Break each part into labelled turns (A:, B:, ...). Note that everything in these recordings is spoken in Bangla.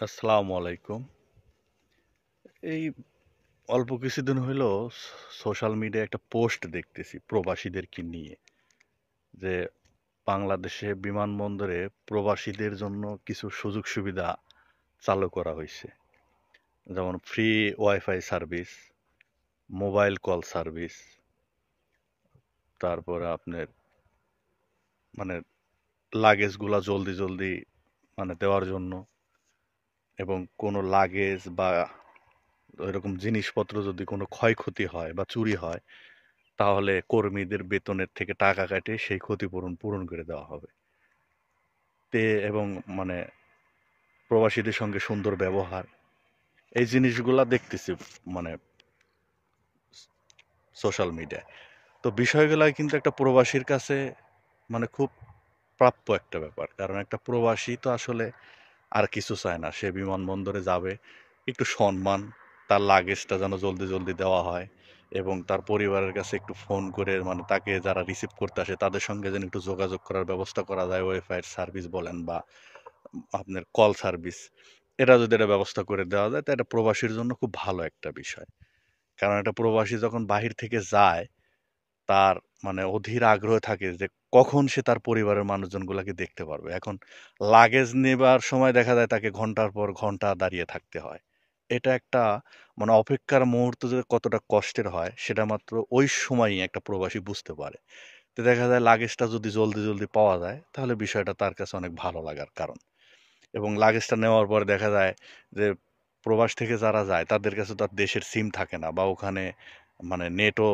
A: আসসালামু আলাইকুম। এই অল্প কিছুদিন হইলো সোশ্যাল মিডিয়ায় একটা পোস্ট দেখতেছি প্রবাসীদেরকে নিয়ে যে বাংলাদেশে বিমানবন্দরে প্রবাসীদের জন্য কিছু সুযোগ সুবিধা চালু করা হয়েছে। যেমন free wifi service, mobile call service, তারপরে আপনার মানে লাগেজগুলা জলদি জলদি দেওয়ার জন্য, এবং কোনো লাগেজ বা ওইরকম জিনিসপত্র যদি কোনো ক্ষয়ক্ষতি হয় বা চুরি হয়, তাহলে কর্মীদের বেতনের থেকে টাকা কাটে সেই ক্ষতিপূরণ পূরণ করে দেওয়া হবে। তে এবং মানে প্রবাসীদের সঙ্গে সুন্দর ব্যবহার, এই জিনিসগুলা দেখতেছি মানে সোশ্যাল মিডিয়ায়। তো বিষয়গুলা কিন্তু একটা প্রবাসীর কাছে খুব প্রাপ্য একটা ব্যাপার, কারণ একটা প্রবাসী তো আসলে আর কিছু চায় না। সে বিমানবন্দরে যাবে, একটু সম্মান, তার লাগেজটা যেন জলদি জলদি দেওয়া হয়, এবং তার পরিবারের কাছে একটু ফোন করে তাকে যারা রিসিভ করতে আসে তাদের সঙ্গে যেন একটু যোগাযোগ করার ব্যবস্থা করা যায়। ওয়াইফাই সার্ভিস বলেন বা আপনার কল সার্ভিস, এটা যদি এটা ব্যবস্থা করে দেওয়া যায়, তা এটা প্রবাসীর জন্য খুব ভালো একটা বিষয়। কারণ একটা প্রবাসী যখন বাহির থেকে যায়, তার অধীর আগ্রহ থাকে যে কখন সে তার পরিবারের মানুষজনগুলাকে দেখতে পারবে। এখন লাগেজ নেবার সময় দেখা যায় তাকে ঘন্টার পর ঘন্টা দাঁড়িয়ে থাকতে হয়। এটা একটা অপেক্ষার মুহূর্ত যে কতটা কষ্টের হয়, সেটা মাত্র ওই সময়ই একটা প্রবাসী বুঝতে পারে। তো দেখা যায় লাগেজটা যদি জলদি জলদি পাওয়া যায়, তাহলে বিষয়টা তার কাছে অনেক ভালো লাগার কারণ। এবং লাগেজটা নেওয়ার পরে দেখা যায় যে প্রবাস থেকে যারা যায় তাদের কাছে তো আর দেশের সিম থাকে না, বা ওখানে নেটও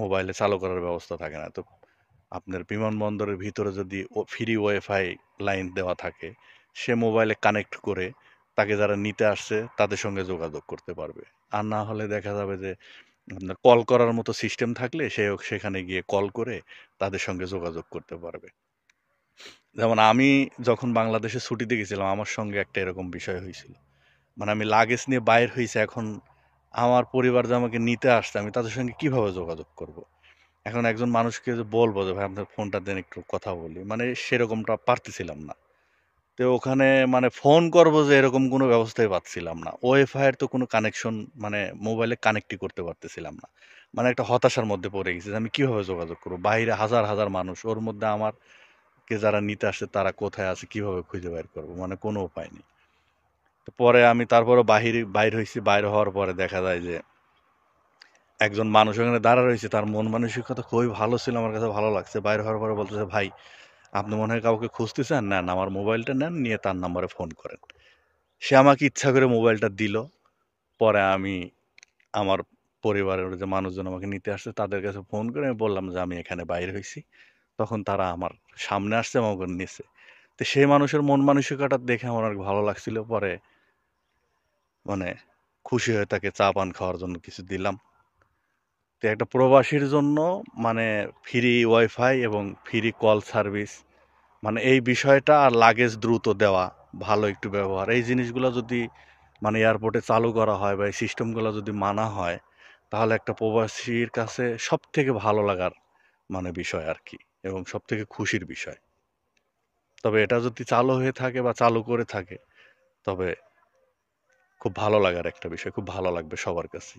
A: মোবাইলে চালু করার ব্যবস্থা থাকে না। তো আপনার বিমানবন্দরের ভিতরে যদি ফ্রি ওয়াইফাই লাইন দেওয়া থাকে, সে মোবাইলে কানেক্ট করে তাকে যারা নিতে আসছে তাদের সঙ্গে যোগাযোগ করতে পারবে। আর না হলে দেখা যাবে যে আপনার কল করার মতো সিস্টেম থাকলে সে সেখানে গিয়ে কল করে তাদের সঙ্গে যোগাযোগ করতে পারবে। যেমন আমি যখন বাংলাদেশে ছুটিতে গেছিলাম, আমার সঙ্গে একটা এরকম বিষয় হয়েছিল। আমি লাগেজ নিয়ে বাইর হইছি, এখন আমার পরিবার যে আমাকে নিতে আসছে, আমি তাদের সঙ্গে কিভাবে যোগাযোগ করব? এখন একজন মানুষকে যে বলবো যে ভাই আপনার ফোনটা দেন একটু কথা বলি, সেরকমটা পারতেছিলাম না। তো ওখানে ফোন করব যে এরকম কোনো ব্যবস্থাই পাচ্ছিলাম না। ওয়াইফাই এর তো কোনো কানেকশন মোবাইলে কানেক্টই করতে পারতেছিলাম না। একটা হতাশার মধ্যে পড়ে গেছি যে আমি কিভাবে যোগাযোগ করব? বাইরে হাজার হাজার মানুষ, ওর মধ্যে আমারকে যারা নিতে আসছে তারা কোথায় আছে কিভাবে খুঁজে বের করব? কোনো উপায় নেই। তো পরে আমি তারপরে বাইর হইছি। বাইর হওয়ার পরে দেখা যায় যে একজন মানুষ ওখানে দাঁড়া রয়েছে, তার মন মানসিকতা খুবই ভালো ছিল, আমার কাছে ভালো লাগছে। বাইর হওয়ার পরে বলতেছে, ভাই আপনি মনে হয় কাউকে খুঁজতেছেন, নেন আমার মোবাইলটা নেন, নিয়ে তার নাম্বারে ফোন করেন। সে আমাকে ইচ্ছা করে মোবাইলটা দিল। পরে আমি আমার পরিবারের যে মানুষজন আমাকে নিতে আসছে তাদের কাছে ফোন করে আমি বললাম যে আমি এখানে বাইর হইছি। তখন তারা আমার সামনে আসছে, আমাকে নিছে। তো সেই মানুষের মন মানসিকতা দেখে আমার অনেক ভালো লাগছিল। পরে মানে খুশি হয়ে তাকে চা পান খাওয়ার জন্য কিছু দিলাম। তো একটা প্রবাসীর জন্য মানে ফ্রি ওয়াইফাই এবং ফ্রি কল সার্ভিস, এই বিষয়টা, আর লাগেজ দ্রুত দেওয়া, ভালো একটু ব্যবহার, এই জিনিসগুলো যদি এয়ারপোর্টে চালু করা হয় বা এই সিস্টেমগুলো যদি মানা হয়, তাহলে একটা প্রবাসীর কাছে সব থেকে ভালো লাগার বিষয় আর কি, এবং সব থেকে খুশির বিষয়। তবে এটা যদি চালু হয়ে থাকে বা চালু করে থাকে, তবে খুব ভালো লাগার একটা বিষয়, খুব ভালো লাগবে সবার কাছে।